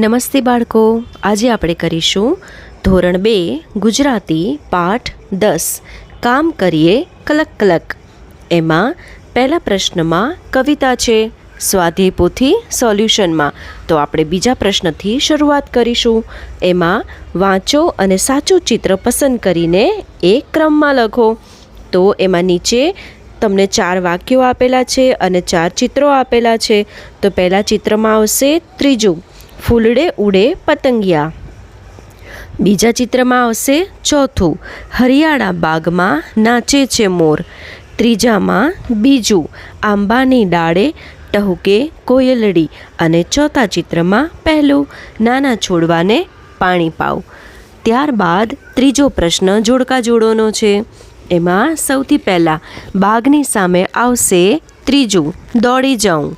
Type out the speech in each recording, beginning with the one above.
નમસ્તે બાળકો, આજે આપણે કરીશું ધોરણ 2 ગુજરાતી પાઠ 10 કામ કરીએ કલક કલક. એમાં પહેલા પ્રશ્નમાં કવિતા છે, સ્વાધ્યાય પોથી સોલ્યુશનમાં. તો આપણે બીજા પ્રશ્નથી શરૂઆત કરીશું. એમાં વાંચો અને સાચું ચિત્ર પસંદ કરીને એક ક્રમમાં લખો. તો એમાં નીચે તમને 4 વાક્યો આપેલા છે અને 4 ચિત્રો આપેલા છે. તો પહેલા ચિત્રમાં આવશે ત્રીજું, ફૂલડે ઉડે પતંગિયા. બીજા ચિત્રમાં આવશે ચોથું, હરિયાળા બાગમાં નાચે છે મોર. ત્રીજામાં બીજું, આંબાની ડાળે ટહુકે કોયલડી. અને ચોથા ચિત્રમાં પહેલું, નાના છોડવાને પાણી પાવ. ત્યારબાદ ત્રીજો પ્રશ્ન જોડકા જોડોનો છે. એમાં સૌથી પહેલાં બાગની સામે આવશે ત્રીજું, દોડી જાઉં.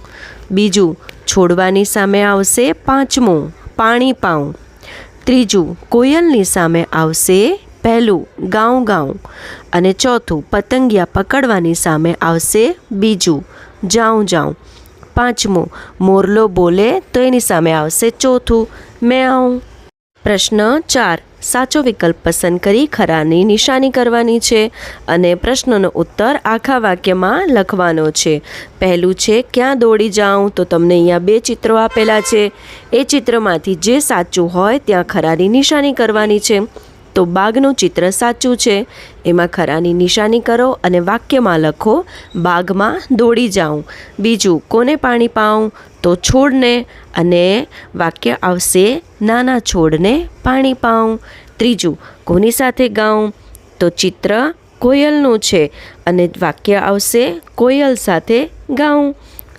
બીજું, છોડવાની સામે આવશે પાંચમું, પાણી પાઉં. ત્રીજું, કોયલની સામે આવશે પહેલું, ગાઉં ગાઉં. અને ચોથું, પતંગિયા પકડવાની સામે આવશે બીજું, જાઉં જાઉં. પાંચમું, મોરલો બોલે તો એની સામે આવશે ચોથું, મેં. પ્રશ્ન 4, સાચો વિકલ્પ પસંદ કરી ખરાની નિશાની કરવાની છે અને પ્રશ્નનો ઉત્તર આખા વાક્યમાં લખવાનો છે. પહેલું છે, ક્યાં દોડી જાઉં. તો તમને અહીંયા 2 ચિત્રો આપેલા છે. એ ચિત્રમાંથી જે સાચું હોય ત્યાં ખરાની નિશાની કરવાની છે. તો બાગનું ચિત્ર સાચું છે, એમાં ખરાની નિશાની કરો અને વાક્યમાં લખો, બાગમાં દોડી જાઉં. બીજું, કોને પાણી પાઉં. તો છોડને, અને વાક્ય આવશે, નાના છોડને પાણી પાઉં. ત્રીજું, કોની સાથે ગાઉં. તો ચિત્ર કોયલનું છે અને વાક્ય આવશે, કોયલ સાથે ગાઉં.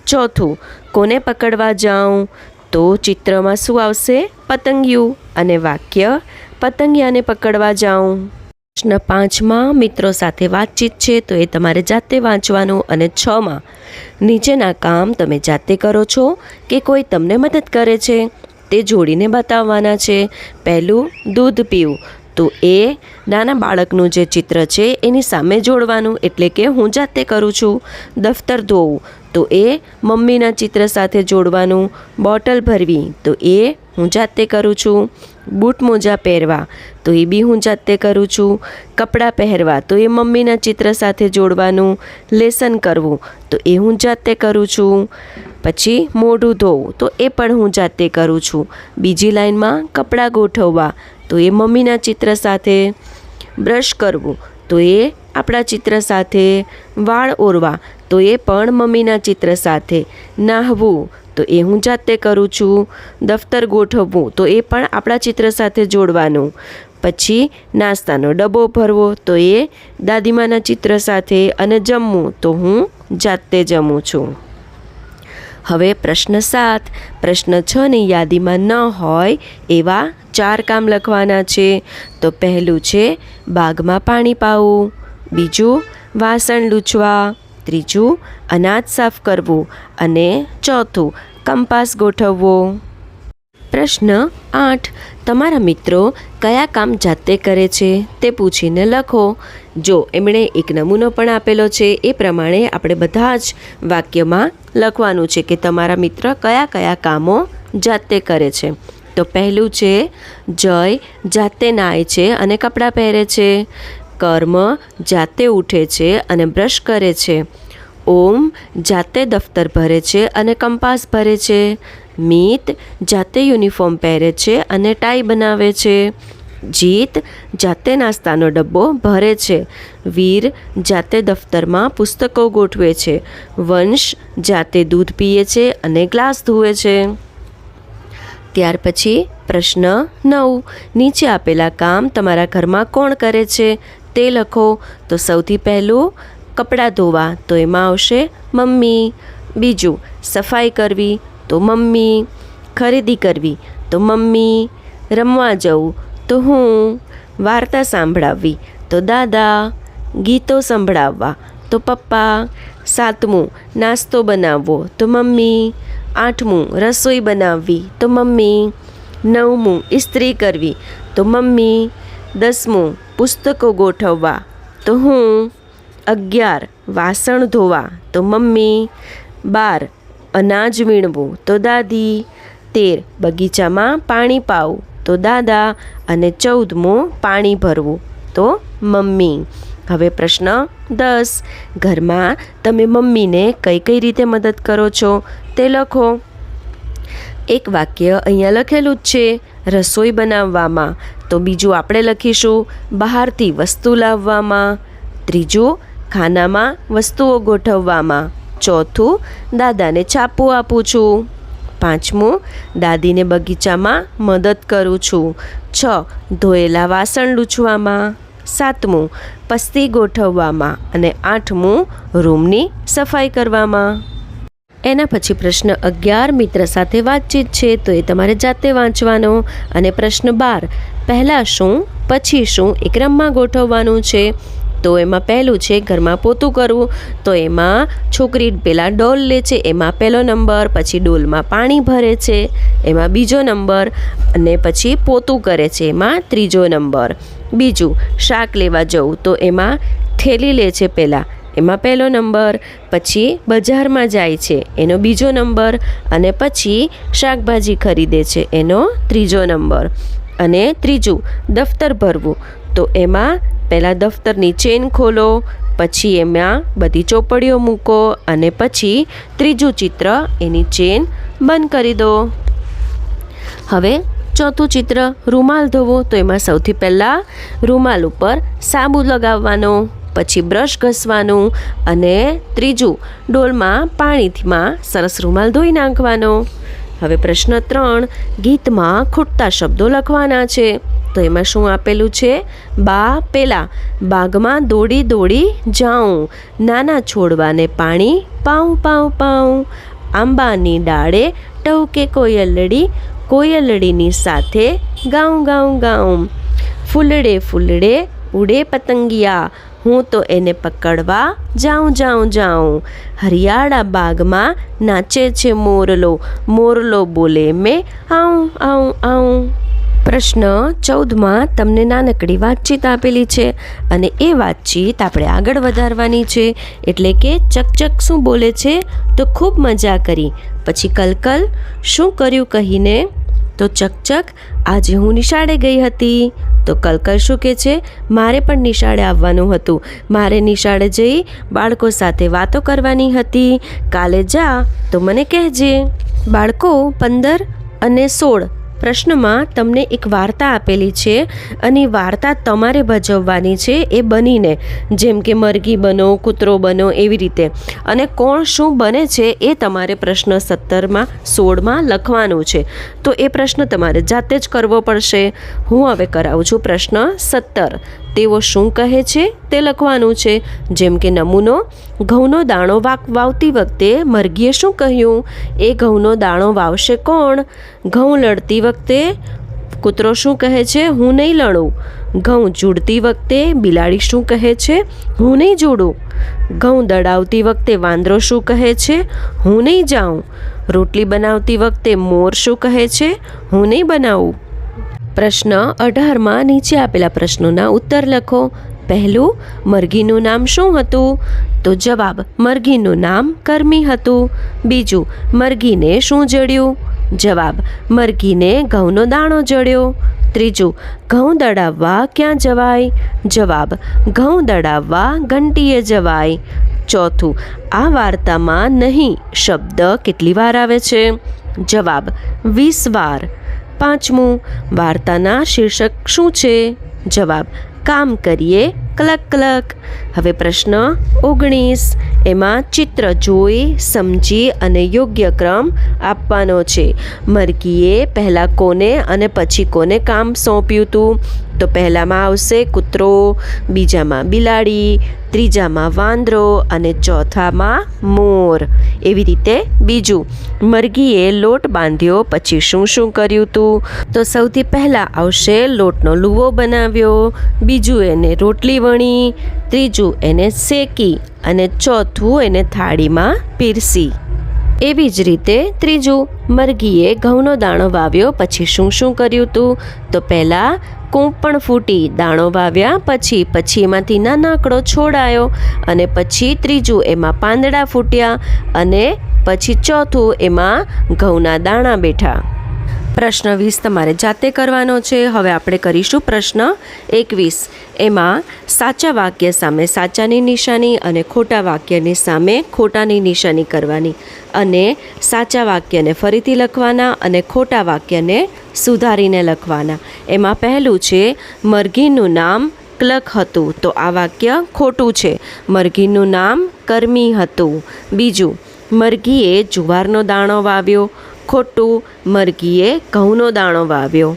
ચોથું, કોને પકડવા જાઉં. તો ચિત્રમાં શું આવશે, પતંગિયું, અને વાક્ય, પતંગિયાને પકડવા જાઉં. પ્રશ્ન 5માં મિત્રો સાથે વાતચીત છે, તો એ તમારે જાતે વાંચવાનું. અને 6માં નીચેના કામ તમે જાતે કરો છો કે કોઈ તમને મદદ કરે છે તે જોડીને બતાવવાના છે. પહેલું, દૂધ પીવું. તો એ નાના બાળકનું જે ચિત્ર છે એની સામે જોડવાનું, એટલે કે હું જાતે કરું છું. દફતર ધોવું. તો એ મમ્મીના ચિત્ર સાથે જોડવાનું. બોટલ ભરવી. તો એ હું જાતે કરું છું. બૂટ મોજા પહેરવા. તો એ બી હું જાતે કરું છું. કપડાં પહેરવા. તો એ મમ્મીના ચિત્ર સાથે જોડવાનું. લેસન કરવું. તો એ હું જાતે કરું છું. પછી મોઢું ધોવું. તો એ પણ હું જાતે કરું છું. બીજી લાઈનમાં કપડાં ગોઠવવા. તો એ મમ્મીના ચિત્ર સાથે. બ્રશ કરવું. તો એ આપણા ચિત્ર સાથે. વાળ ઓરવા. તો એ પણ મમ્મીના ચિત્ર સાથે. નાહવું. તો એ હું જાતે કરું છું. દફતર ગોઠવવું. તો એ પણ આપણા ચિત્ર સાથે જોડવાનું. પછી નાસ્તાનો ડબ્બો ભરવો. તો એ દાદીમાના ચિત્ર સાથે. અને જમવું. તો હું જાતે જમું છું. હવે પ્રશ્ન 7, પ્રશ્ન 6ની યાદીમાં ન હોય એવા 4 કામ લખવાના છે. તો પહેલું છે, બાગમાં પાણી પાવું. બીજું, વાસણ લૂછવા. ત્રીજું, અનાજ સાફ કરવું. અને ચોથું, કંપાસ ગોઠવવો. પ્રશ્ન 8, તમારા મિત્રો કયા કામ જાતે કરે છે તે પૂછીને લખો. જો એમણે એક નમૂનો પણ આપેલો છે, એ પ્રમાણે આપણે બધા જ વાક્યમાં લખવાનું છે કે તમારા મિત્ર કયા કયા કામો જાતે કરે છે. તો પહેલું છે, જય જાતે નાય છે અને કપડાં પહેરે છે. કર્મ જાતે ઉઠે છે અને બ્રશ કરે છે. ઓમ જાતે દફતર ભરે છે અને કંપાસ ભરે છે. મિત જાતે યુનિફોર્મ પહેરે છે અને ટાઈ બનાવે છે. જીત જાતે નાસ્તાનો ડબ્બો ભરે છે. વીર જાતે દફતરમાં પુસ્તકો ગોઠવે છે. વંશ જાતે દૂધ પીએ છે અને ગ્લાસ ધુએ છે. ત્યાર પછી પ્રશ્ન 9, નીચે આપેલા કામ તમારા ઘરમાં કોણ કરે છે તે લખો. તો સૌથી પહેલું, કપડાં ધોવા. તો એમાં આવશે મમ્મી. બીજું, સફાઈ કરવી. તો મમ્મી. ખરીદી કરવી. તો મમ્મી. રમવા જવું. તો હું. વાર્તા સાંભળાવવી. તો દાદા. ગીતો સંભળાવવા. તો પપ્પા. 7મું, નાસ્તો બનાવવો. તો મમ્મી. 8મું, રસોઈ બનાવવી. તો મમ્મી. 9મું, ઇસ્ત્રી કરવી. તો મમ્મી. 10મું, પુસ્તકો ગોઠવવા. તો હું. 11, વાસણ ધોવા. તો મમ્મી. 12, અનાજ વીણવું. તો દાદી. 13 બગીચામાં પાણી પાવું તો દાદા, અને 14મું પાણી ભરવું તો મમ્મી. હવે પ્રશ્ન 10, ઘરમાં તમે મમ્મીને કઈ કઈ રીતે મદદ કરો છો તે લખો. એક વાક્ય અહીંયા લખેલું જ છે રસોઈ બનાવવામાં, તો બીજું આપણે લખીશું બહારથી વસ્તુ લાવવામાં. ત્રીજું ખાનામાં વસ્તુઓ ગોઠવવામાં. ચોથું દાદાને છાપું આપું છું. પાંચમું દાદીને બગીચામાં મદદ કરું છું. 6 ધોયેલા વાસણ લૂછવામાં. 7મું પસ્તી ગોઠવવામાં. અને 8મું રૂમની સફાઈ કરવામાં. એના પછી પ્રશ્ન 11 મિત્ર સાથે વાતચીત છે, તો એ તમારે જાતે વાંચવાનો. અને પ્રશ્ન 12 પહેલાં શું પછી શું એ ક્રમમાં ગોઠવવાનું છે. તો એમાં પહેલું છે ઘરમાં પોતું કરવું, તો એમાં છોકરી પહેલાં ડોલ લે છે, એમાં પહેલો નંબર. પછી ડોલમાં પાણી ભરે છે, એમાં બીજો નંબર. અને પછી પોતું કરે છે, એમાં ત્રીજો નંબર. બીજું શાક લેવા જવું, તો એમાં થેલી લે છે પહેલાં, એમાં પહેલો નંબર. પછી બજારમાં જાય છે, એનો બીજો નંબર. અને પછી શાકભાજી ખરીદે છે, એનો ત્રીજો નંબર. અને ત્રીજું દફતર ભરવું, તો એમાં પહેલાં દફતરની ચેન ખોલો, પછી એમાં બધી ચોપડીઓ મૂકો, અને પછી ત્રીજું ચિત્ર એની ચેન બંધ કરી દો. હવે ચોથું ચિત્ર રૂમાલ ધોવો, તો એમાં સૌથી પહેલાં રૂમાલ ઉપર સાબુ લગાવવાનો, પછી બ્રશ ઘસવાનું, અને ત્રીજું ડોલમાં પાણીમાં સરસ રૂમાલ ધોઈ નાખવાનો. હવે પ્રશ્ન 3 ગીતમાં ખૂટતા શબ્દો લખવાના છે, તો એમાં શું આપેલું છે બા પેલા બાગમાં દોડી દોડી જાઉં, નાના છોડવાને પાણી પાઉં પાઉં પાઉં, આંબાની ડાળે ટહુકે કોયલડી, કોયલડીની સાથે ગાઉં ગાઉં ગાઉં, ફૂલડે ફૂલડે ઉડે પતંગિયા, હું તો એને પકડવા જાઉં જાઉં જાઉં, હરિયાળા બાગમાં નાચે છે મોરલો, મોરલો બોલે મેં આઉં આઉં આઉં. પ્રશ્ન 14માં તમને નાનકડી વાતચીત આપેલી છે, અને એ વાતચીત આપણે આગળ વધારવાની છે. એટલે કે ચકચક શું બોલે છે, તો ખૂબ મજા કરી. પછી કલકલ શું કર્યું કહીને, તો ચકચક આજે હું નિશાળે ગઈ હતી. તો કલકલ શું કહે છે, મારે પણ નિશાળે આવવાનું હતું, મારે નિશાળે જઈ બાળકો સાથે વાતો કરવાની હતી, કાલે જા તો મને કહેજે. બાળકો 15 અને 16 પ્રશ્નમાં તમને એક વાર્તા આપેલી છે, અને વાર્તા તમારે ભજવવાની છે એ બનીને, જેમ કે મરઘી બનો, કૂતરો બનો, એવી રીતે. અને કોણ શું બને છે એ તમારે પ્રશ્ન 17માં 16માં લખવાનું છે. તો એ પ્રશ્ન તમારે જાતે જ કરવો પડશે. હું હવે કરાવું છું પ્રશ્ન 17. તેઓ શું કહે છે તે લખવાનું છે. જેમ કે નમૂનો, ઘઉંનો દાણો વાવતી વખતે મરઘીએ શું કહ્યું, એ ઘઉંનો દાણો વાવશે કોણ. ઘઉં લડતી વખતે કૂતરો શું કહે છે, હું નહીં લડું. ઘઉં જોડતી વખતે બિલાડી શું કહે છે, હું નહીં જોડું. ઘઉં દળાવતી વખતે વાંદરો શું કહે છે, હું નહીં જાઉં. રોટલી બનાવતી વખતે મોર શું કહે છે, હું નહીં બનાવું. પ્રશ્ન 18માં નીચે આપેલા પ્રશ્નોના ઉત્તર લખો. પહેલું મરઘીનું નામ શું હતું, તો જવાબ મરઘીનું નામ કરમી હતું. બીજું મરઘીને શું જડ્યું, જવાબ મરઘીને ઘઉંનો દાણો જડ્યો. ત્રીજું ઘઉં દળાવવા ક્યાં જવાય, જવાબ ઘઉં દળાવવા ઘંટીએ જવાય. ચોથું આ વાર્તામાં નહીં શબ્દ કેટલી વાર આવે છે, જવાબ 20 વાર. પાંચમું વાર્તાના શીર્ષક શું છે, જવાબ કામ કરીએ કલક કલક. હવે પ્રશ્ન 19, એમાં ચિત્ર જોઈ સમજી અને યોગ્ય ક્રમ આપવાનો છે. મરઘીએ પહેલાં કોને અને પછી કોને કામ સોંપ્યું હતું, તો પહેલામાં આવશે કૂતરો, બીજામાં બિલાડી, ત્રીજામાં વાંદરો અને ચોથામાં મોર. એવી રીતે બીજું મરઘીએ લોટ બાંધ્યો પછી શું શું કર્યું હતું, તો સૌથી પહેલાં આવશે લોટનો લુવો બનાવ્યો, બીજું એને રોટલી વણી, ત્રીજું એને શેકી, અને ચોથું એને થાળીમાં પીરસી. એવી જ રીતે ત્રીજું મરઘીએ ઘઉંનો દાણો વાવ્યો પછી શું શું કર્યું હતું, તો પહેલાં કૂંપણ ફૂટી, દાણો વાવ્યા પછી એમાંથી નાનકડો છોડ આવ્યો, અને પછી ત્રીજું એમાં પાંદડા ફૂટ્યા, અને પછી ચોથું એમાં ઘઉંના દાણા બેઠા. પ્રશ્ન 20 તમારે જાતે કરવાનો છે. હવે આપણે કરીશું પ્રશ્ન 21. એમાં સાચા વાક્ય સામે સાચાની નિશાની અને ખોટા વાક્યની સામે ખોટાની નિશાની કરવાની અને સાચા વાક્યને ફરીથી લખવાના અને ખોટા વાક્યને સુધારીને લખવાના. એમાં પહેલું છે મરઘીનું નામ ક્લક હતું, તો આ વાક્ય ખોટું છે. મરઘીનું નામ કર્મી હતું. બીજું, મરઘીએ જુવારનો દાણો વાવ્યો, ખોટું. મરઘીએ ઘઉંનો દાણો વાવ્યો.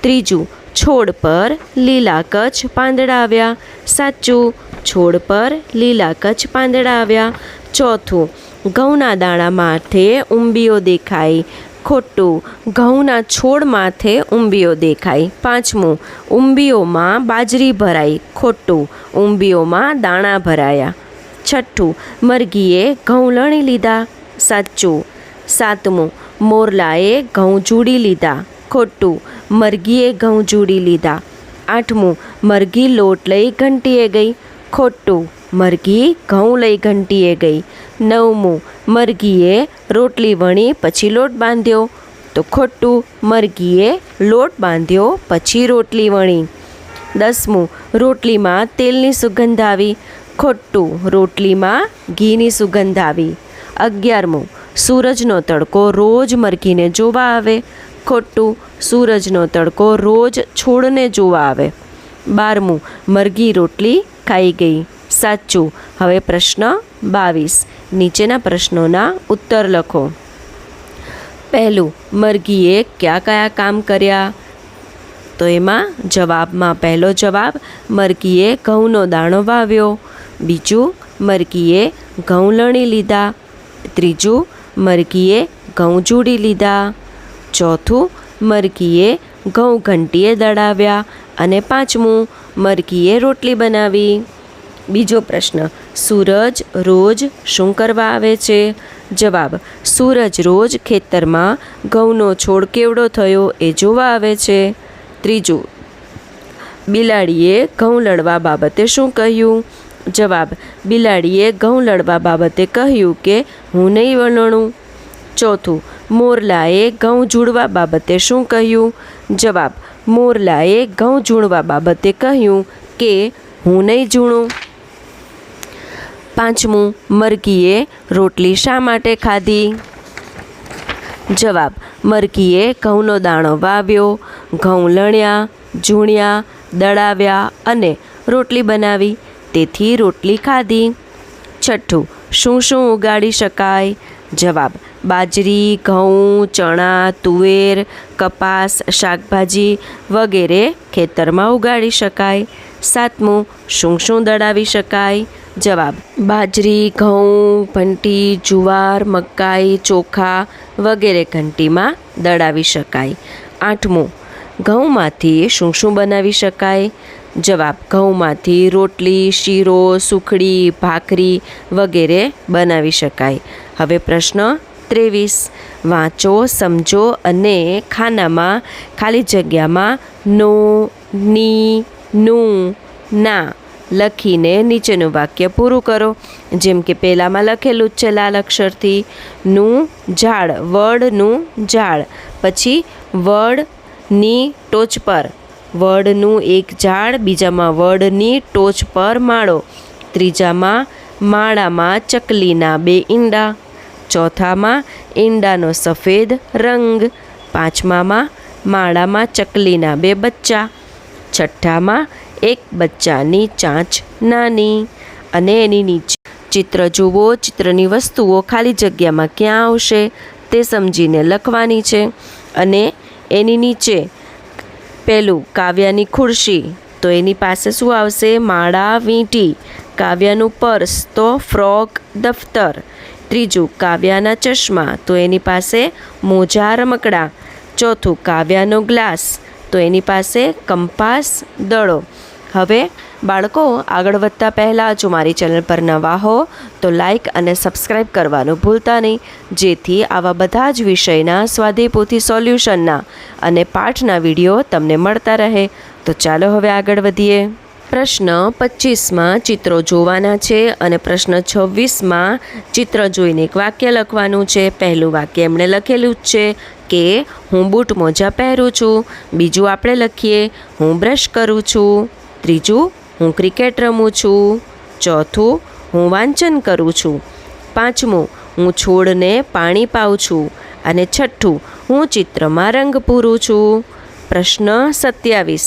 ત્રીજું, છોડ પર લીલા કચ્છ પાંદડા આવ્યા, સાચું. છોડ પર લીલા કચ્છ પાંદડા આવ્યા. ચોથું, ઘઉંના દાણા માથે ઉંબીઓ દેખાય, ખોટું. ઘઉંના છોડ માથે ઉંબીઓ દેખાય. પાંચમું, ઉંબીઓમાં બાજરી ભરાઈ, ખોટું. ઉંબીઓમાં દાણા ભરાયા. છઠ્ઠું, મરઘીએ ઘઉં લણી લીધા, સાચું. સાતમું, મોરલાએ ઘઉં જુડી લીધા, ખોટું. મરઘીએ ઘઉં જુડી લીધા. આઠમું, મરઘી લોટ લઈ ઘંટીએ ગઈ, ખોટું. મરઘી ઘઉં લઈ ઘંટીએ ગઈ. નવમું, મરઘીએ રોટલી વણી પછી લોટ બાંધ્યો, તો ખોટું. મરઘીએ લોટ બાંધ્યો પછી રોટલી વણી. 10મું, રોટલીમાં તેલની સુગંધ આવી, ખોટું. રોટલીમાં ઘીની સુગંધ આવી. 11મું, સૂરજનો તડકો રોજ મરઘીને જોવા આવે, ખોટું. સૂરજનો તડકો રોજ છોડને જોવા આવે. 12મું, મરઘી રોટલી ખાઈ ગઈ, સાચું. હવે પ્રશ્ન 22. નીચેના પ્રશ્નોના ઉત્તર લખો. પહેલું, મરઘીએ કયા કયા કામ કર્યા? તો એમાં જવાબમાં પહેલો જવાબ, મરઘીએ ઘઉંનો દાણો વાવ્યો. બીજું, મરઘીએ ઘઉં લણી લીધા. ત્રીજું, મરઘીએ ઘઉં જુડી લીધા. ચોથું, મરઘીએ ઘઉં ઘંટીએ દળાવ્યા. અને પાંચમું, મરઘીએ રોટલી બનાવી. બીજો પ્રશ્ન, સૂરજ રોજ શું કરવા આવે છે? જવાબ, સૂરજ રોજ ખેતરમાં ઘઉંનો છોડ કેવડો થયો એ જોવા આવે છે. ત્રીજું, બિલાડીએ ઘઉં લડવા બાબતે શું કહ્યું? જવાબ, બિલાડીએ ઘઉં લડવા બાબતે કહ્યું કે હું નહીં વણણું. ચોથું, મોરલાએ ઘઉં ઝૂડવા બાબતે શું કહ્યું? જવાબ, મોરલાએ ઘઉં ઝૂણવા બાબતે કહ્યું કે હું નહીં ઝૂણું. પાંચમું, મરઘીએ રોટલી શા માટે ખાધી? જવાબ, મરઘીએ ઘઉંનો દાણો વાવ્યો, ઘઉં લણ્યા, ઝૂણ્યા, દળાવ્યા અને રોટલી બનાવી, તેથી રોટલી ખાધી. છઠ્ઠું, શું શું ઉગાડી શકાય? જવાબ, બાજરી, ઘઉં, ચણા, તુવેર, કપાસ, શાકભાજી વગેરે ખેતરમાં ઉગાડી શકાય. સાતમું, શું શું દળાવી શકાય? જવાબ, બાજરી, ઘઉં, ભંટી, જુવાર, મકાઈ, ચોખા વગેરે ઘંટીમાં દળાવી શકાય. આઠમું, ઘઉંમાંથી શું શું બનાવી શકાય? જવાબ, ઘઉંમાંથી રોટલી, શીરો, સુખડી, ભાખરી વગેરે બનાવી શકાય. હવે પ્રશ્ન 23. વાંચો, સમજો અને ખાનામાં ખાલી જગ્યામાં નો, ની, નું, ના લખીને નીચેનું વાક્ય પૂરું કરો. જેમ કે પહેલાંમાં લખેલું જ છે લાલ અક્ષરથી, નું ઝાડ, વડનું ઝાડ. પછી વડની ટોચ પર, વડનું એક ઝાડ, બીજામાં વડની ટોચ પર માળો, ત્રીજામાં માળામાં ચકલીના 2 ઈંડા, ચોથામાં ઈંડાનો સફેદ રંગ, પાંચમામાં માળામાં ચકલીના 2 બચ્ચા, છઠ્ઠામાં એક બચ્ચાની ચાંચ નાની. અને એની નીચે ચિત્ર જુઓ. ચિત્રની વસ્તુઓ ખાલી જગ્યામાં ક્યાં આવશે તે સમજીને લખવાની છે. અને એની નીચે પહેલું, કાવ્યાની ખુરશી, તો એની પાસે શું આવશે? માળા, વીંટી. કાવ્યાનું પર્સ, તો ફ્રોક, દફતર. ત્રીજું, કાવ્યાના ચશ્મા, તો એની પાસે મોજા, રમકડા. ચોથું, કાવ્યાનો ગ્લાસ, તો એની પાસે કંપાસ, દડો. હવે બાળકો, આગળ વધતા પહેલાં જો મારી ચેનલ પર નવા હો તો લાઈક અને સબસ્ક્રાઈબ કરવાનું ભૂલતા નહીં, જેથી આવા બધા જ વિષયના સ્વાધ્યાય પોથી સોલ્યુશનના અને પાઠના વિડીયો તમને મળતા રહે. તો ચાલો હવે આગળ વધીએ. પ્રશ્ન 25માં ચિત્રો જોવાના છે અને પ્રશ્ન 26માં ચિત્ર જોઈને એક વાક્ય લખવાનું છે. પહેલું વાક્ય એમણે લખેલું જ છે કે હું બૂટ મોજા પહેરું છું. બીજું આપણે લખીએ હું બ્રશ કરું છું. ત્રીજું હું ક્રિકેટ રમું છું. ચોથું હું વાંચન કરું છું. પાંચમું હું છોડને પાણી પાઉં છું. અને છઠ્ઠું હું ચિત્રમાં રંગ પૂરું છું. પ્રશ્ન 27.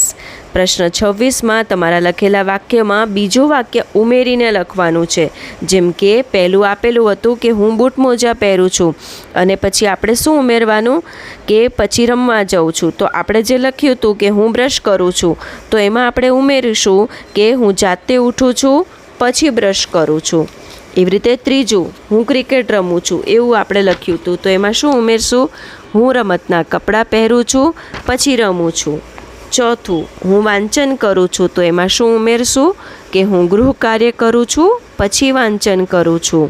પ્રશ્ન 26માં તમારા લખેલા વાક્યમાં બીજું વાક્ય ઉમેરીને લખવાનું છે. જેમ કે પહેલું આપેલું હતું કે હું બૂટ મોજા પહેરું છું, અને પછી આપણે શું ઉમેરવાનું કે પછી રમવા જાઉં છું. તો આપણે જે લખ્યું હતું કે હું બ્રશ કરું છું, તો એમાં આપણે ઉમેરીશું કે હું જાતે ઉઠું છું પછી બ્રશ કરું છું. એવી રીતે ત્રીજું હું ક્રિકેટ રમું છું એવું આપણે લખ્યું હતું, તો એમાં શું ઉમેરશું? હું રમતના કપડાં પહેરું છું પછી રમું છું. ચોથું હું વાંચન કરું છું, તો એમાં શું ઉમેરશું કે હું ગૃહ કાર્ય કરું છું પછી વાંચન કરું છું.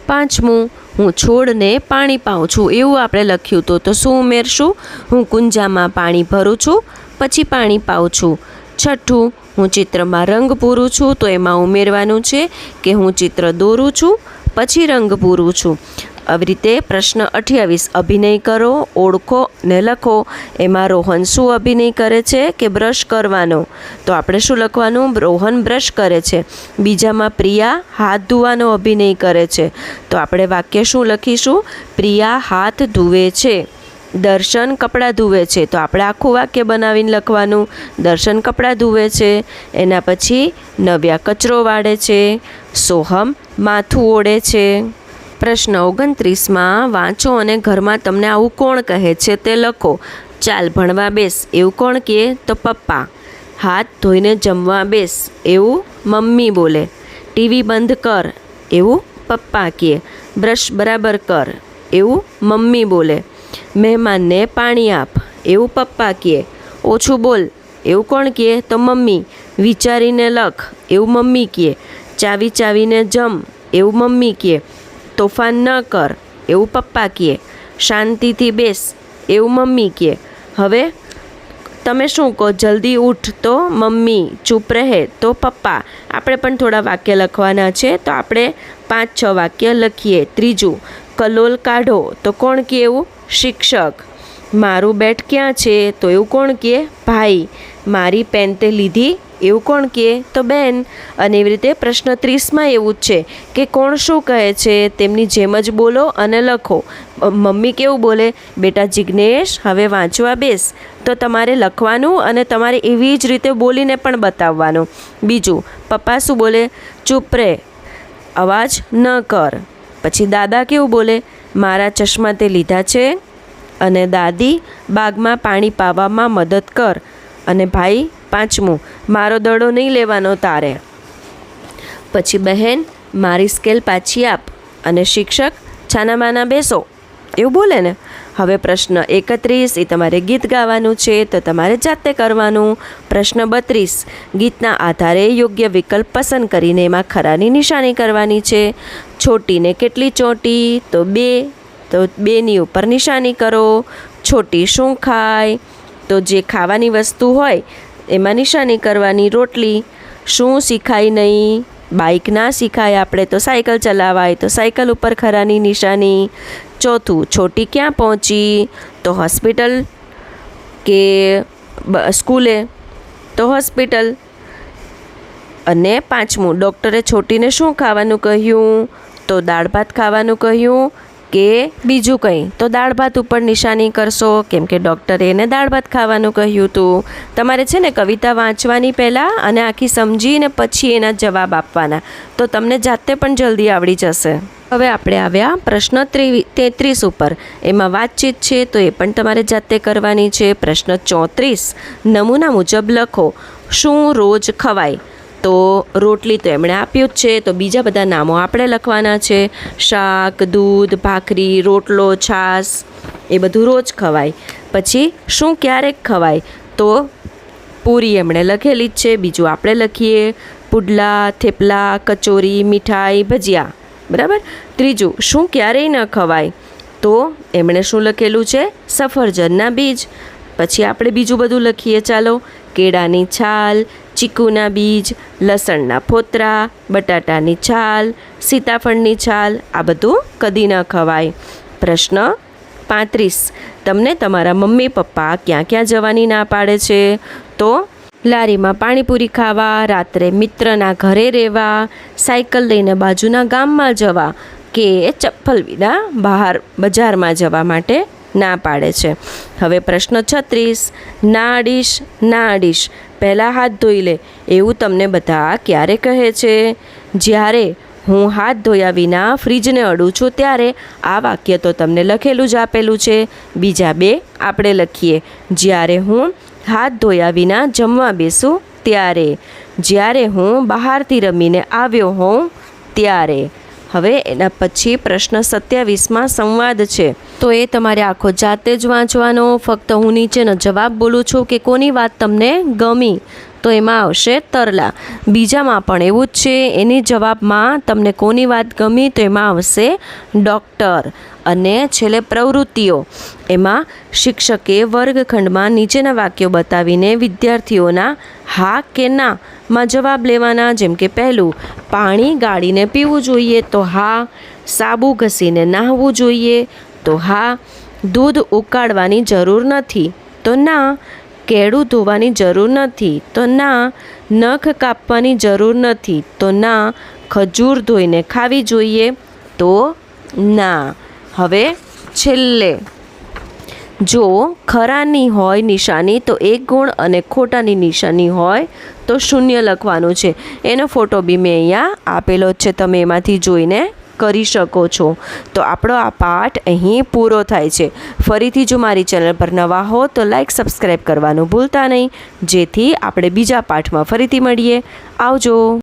પાંચમું હું છોડને પાણી પાઉં છું એવું આપણે લખ્યું હતું, તો શું ઉમેરશું? હું કુંજામાં પાણી ભરું છું પછી પાણી પાઉં છું. છઠ્ઠું હું ચિત્રમાં રંગ પૂરું છું, તો એમાં ઉમેરવાનું છે કે હું ચિત્ર દોરું છું પછી રંગ પૂરું છું. આવી રીતે પ્રશ્ન 28 અભિનય કરો, ઓળખો ને લખો. એમાં રોહન શું અભિનય કરે છે કે બ્રશ કરવાનો, તો આપણે શું લખવાનું? રોહન બ્રશ કરે છે. બીજામાં પ્રિયા હાથ ધોવાનો અભિનય કરે છે, તો આપણે વાક્ય શું લખીશું? પ્રિયા હાથ ધુએ છે. દર્શન કપડાં ધુએ છે, તો આપણે આખું વાક્ય બનાવીને લખવાનું દર્શન કપડાં ધુએ છે. એના પછી નવ્યા કચરો વાળે છે. સોહમ માથું ઓળે છે. પ્રશ્ન 29માં વાંચો અને ઘરમાં તમને આવું કોણ કહે છે તે લખો. ચાલ ભણવા બેસ એવું કોણ કહે? તો પપ્પા. હાથ ધોઈને જમવા બેસ એવું મમ્મી બોલે. ટીવી બંધ કર એવું પપ્પા કહે. બ્રશ બરાબર કર એવું મમ્મી બોલે. મહેમાનને પાણી આપ એવું પપ્પા કહે. ઓછું બોલ એવું કોણ કહે? તો મમ્મી. વિચારીને લખ એવું મમ્મી કહે. ચાવી ચાવીને જમ એવું મમ્મી કહે. તોફાન ન કર એવું પપ્પા કહે. શાંતિથી બેસ એવું મમ્મી કહે. હવે તમે શું કહો? જલ્દી ઉઠ તો મમ્મી, ચૂપ રહે તો પપ્પા. આપણે પણ થોડા વાક્ય લખવાના છે, તો આપણે 5-6 વાક્ય લખીએ. ત્રીજું કલોલ કાઢો, તો કોણ કહે? એવું શિક્ષક. મારું બેટ ક્યાં છે? તો એવું કોણ કહે? ભાઈ. મારી પેન તે લીધી એવું કોણ કહે? તો બેન. અને એવી રીતે પ્રશ્ન 30માં એવું જ છે કે કોણ શું કહે છે તેમની જેમ જ બોલો અને લખો. મમ્મી કેવું બોલે? બેટા જિજ્ઞેશ હવે વાંચવા બેસ. તો તમારે લખવાનું અને તમારે એવી જ રીતે બોલીને પણ બતાવવાનું. બીજું પપ્પા શું બોલે? ચૂપ રહે, અવાજ ન કર. પછી દાદા કેવું બોલે? મારા ચશ્મા તે લીધા છે. અને દાદી બાગમાં પાણી પાવામાં મદદ કર. અને ભાઈ પાંચમું મારો દડો નહીં લેવાનો તારે. પછી બહેન મારી સ્કેલ પાછી આપ. અને શિક્ષક છાના માના બેસો એવું બોલે ને. હવે પ્રશ્ન 31 એ તમારે ગીત ગાવાનું છે, તો તમારે જાતે કરવાનું. પ્રશ્ન 32 ગીતના આધારે યોગ્ય વિકલ્પ પસંદ કરીને એમાં ખરાની નિશાની કરવાની છે. છોટીને કેટલી ચોટી? તો 2, તો 2ની ઉપર નિશાની કરો. છોટી શું ખાય? તો જે ખાવાની વસ્તુ હોય એમાં નિશાની કરવાની. રોટલી. શું શીખાય નહીં? બાઇક ના શીખાય આપણે તો સાયકલ ચલાવાય, તો સાયકલ ઉપર ખરાની નિશાની. ચોથું છોટી ક્યાં પહોંચી? તો હોસ્પિટલ કે સ્કૂલે? તો હોસ્પિટલ. અને પાંચમું ડૉક્ટરે છોટીને શું ખાવાનું કહ્યું? તો દાળ ભાત ખાવાનું કહ્યું કે બીજું કંઈ? તો દાળ ભાત ઉપર નિશાની કરશો, કેમ કે ડૉક્ટરે એને દાળ ભાત ખાવાનું કહ્યું હતું. તમારે છે ને કવિતા વાંચવાની પહેલાં અને આખી સમજીને પછી એના જવાબ આપવાના, તો તમને જાતે પણ જલ્દી આવડી જશે. હવે આપણે આવ્યા પ્રશ્ન 33 ઉપર. એમાં વાતચીત છે, તો એ પણ તમારે જાતે કરવાની છે. પ્રશ્ન 34 નમૂના મુજબ લખો. શું રોજ ખવાય? તો રોટલી તો એમણે આપ્યું જ છે, તો બીજા બધા નામો આપણે લખવાના છે. શાક, દૂધ, ભાખરી, રોટલો, છાશ એ બધું રોજ ખવાય. પછી શું ક્યારેક ખવાય? તો પૂરી એમણે લખેલી જ છે, બીજું આપણે લખીએ. પુડલા, થેપલા, કચોરી, મીઠાઈ, ભજીયા. બરાબર. ત્રીજું શું ક્યારેય ન ખવાય? તો એમણે શું લખેલું છે? સફરજનના બીજ. પછી આપણે બીજું બધું લખીએ. ચાલો. કેળાની છાલ, ચીકુના બીજ, લસણના ફોતરા, બટાટાની છાલ, સીતાફળની છાલ, આ બધું કદી ન ખવાય. પ્રશ્ન 35 તમને તમારા મમ્મી પપ્પા ક્યાં ક્યાં જવાની ના પાડે છે? તો લારીમાં પાણીપુરી ખાવા, રાત્રે મિત્રના ઘરે રહેવા, સાયકલ લઈને બાજુના ગામમાં જવા કે ચપ્પલ વિના બહાર બજારમાં જવા માટે ના પાડે છે. હવે પ્રશ્ન 36, ના અડીશ ના અડીશ, પહેલાં હાથ ધોઈ લે એવું તમને બધા ક્યારે કહે છે? જ્યારે હું હાથ ધોયા વિના ફ્રીજને અડું છું ત્યારે. આ વાક્ય તો તમને લખેલું જ આપેલું છે. બીજા બે આપણે લખીએ. જ્યારે હું હાથ ધોયા વિના જમવા બેસું ત્યારે. જ્યારે હું બહારથી રમીને આવ્યો હોઉં ત્યારે. હવે એના પછી પ્રશ્ન 27માં સંવાદ છે, તો એ તમારે આખો જાતે જ વાંચવાનો. ફક્ત હું નીચેનો જવાબ બોલું છું કે કોની વાત તમને ગમી, તો એમાં આવશે તરલા. બીજામાં પણ એવું જ છે, એની જવાબમાં તમને કોની વાત ગમી તો એમાં આવશે ડૉક્ટર. અને છેલ્લે પ્રવૃત્તિઓ, એમાં શિક્ષકે વર્ગખંડમાં નીચેના વાક્યો બતાવીને વિદ્યાર્થીઓના હા કે ના માં જવાબ લેવાના. જેમ કે પહેલું, પાણી ગાળીને પીવું જોઈએ તો હા. સાબુ ઘસીને નહાવું જોઈએ તો હા. દૂધ ઉકાળવાની જરૂર નથી તો ના. કેળું ધોવાની જરૂર નથી તો ના. નખ કાપવાની જરૂર નથી તો ના. ખજૂર ધોઈને ખાવી જોઈએ તો ના. હવે છેલ્લે, જો ખરાની હોય નિશાની તો 1 ગુણ અને ખોટાની નિશાની હોય તો 0 લખવાનું છે. એનો ફોટો બી મેં અહીંયા આપેલો જ છે, તમે એમાંથી જોઈને કરી શકો છો. તો આપણો આ પાઠ અહીં પૂરો થાય છે. ફરીથી જો મારી ચેનલ પર નવા હો તો લાઈક સબસ્ક્રાઈબ કરવાનું ભૂલતા નહીં, જેથી આપણે બીજા પાઠમાં ફરીથી મળીએ. આવજો.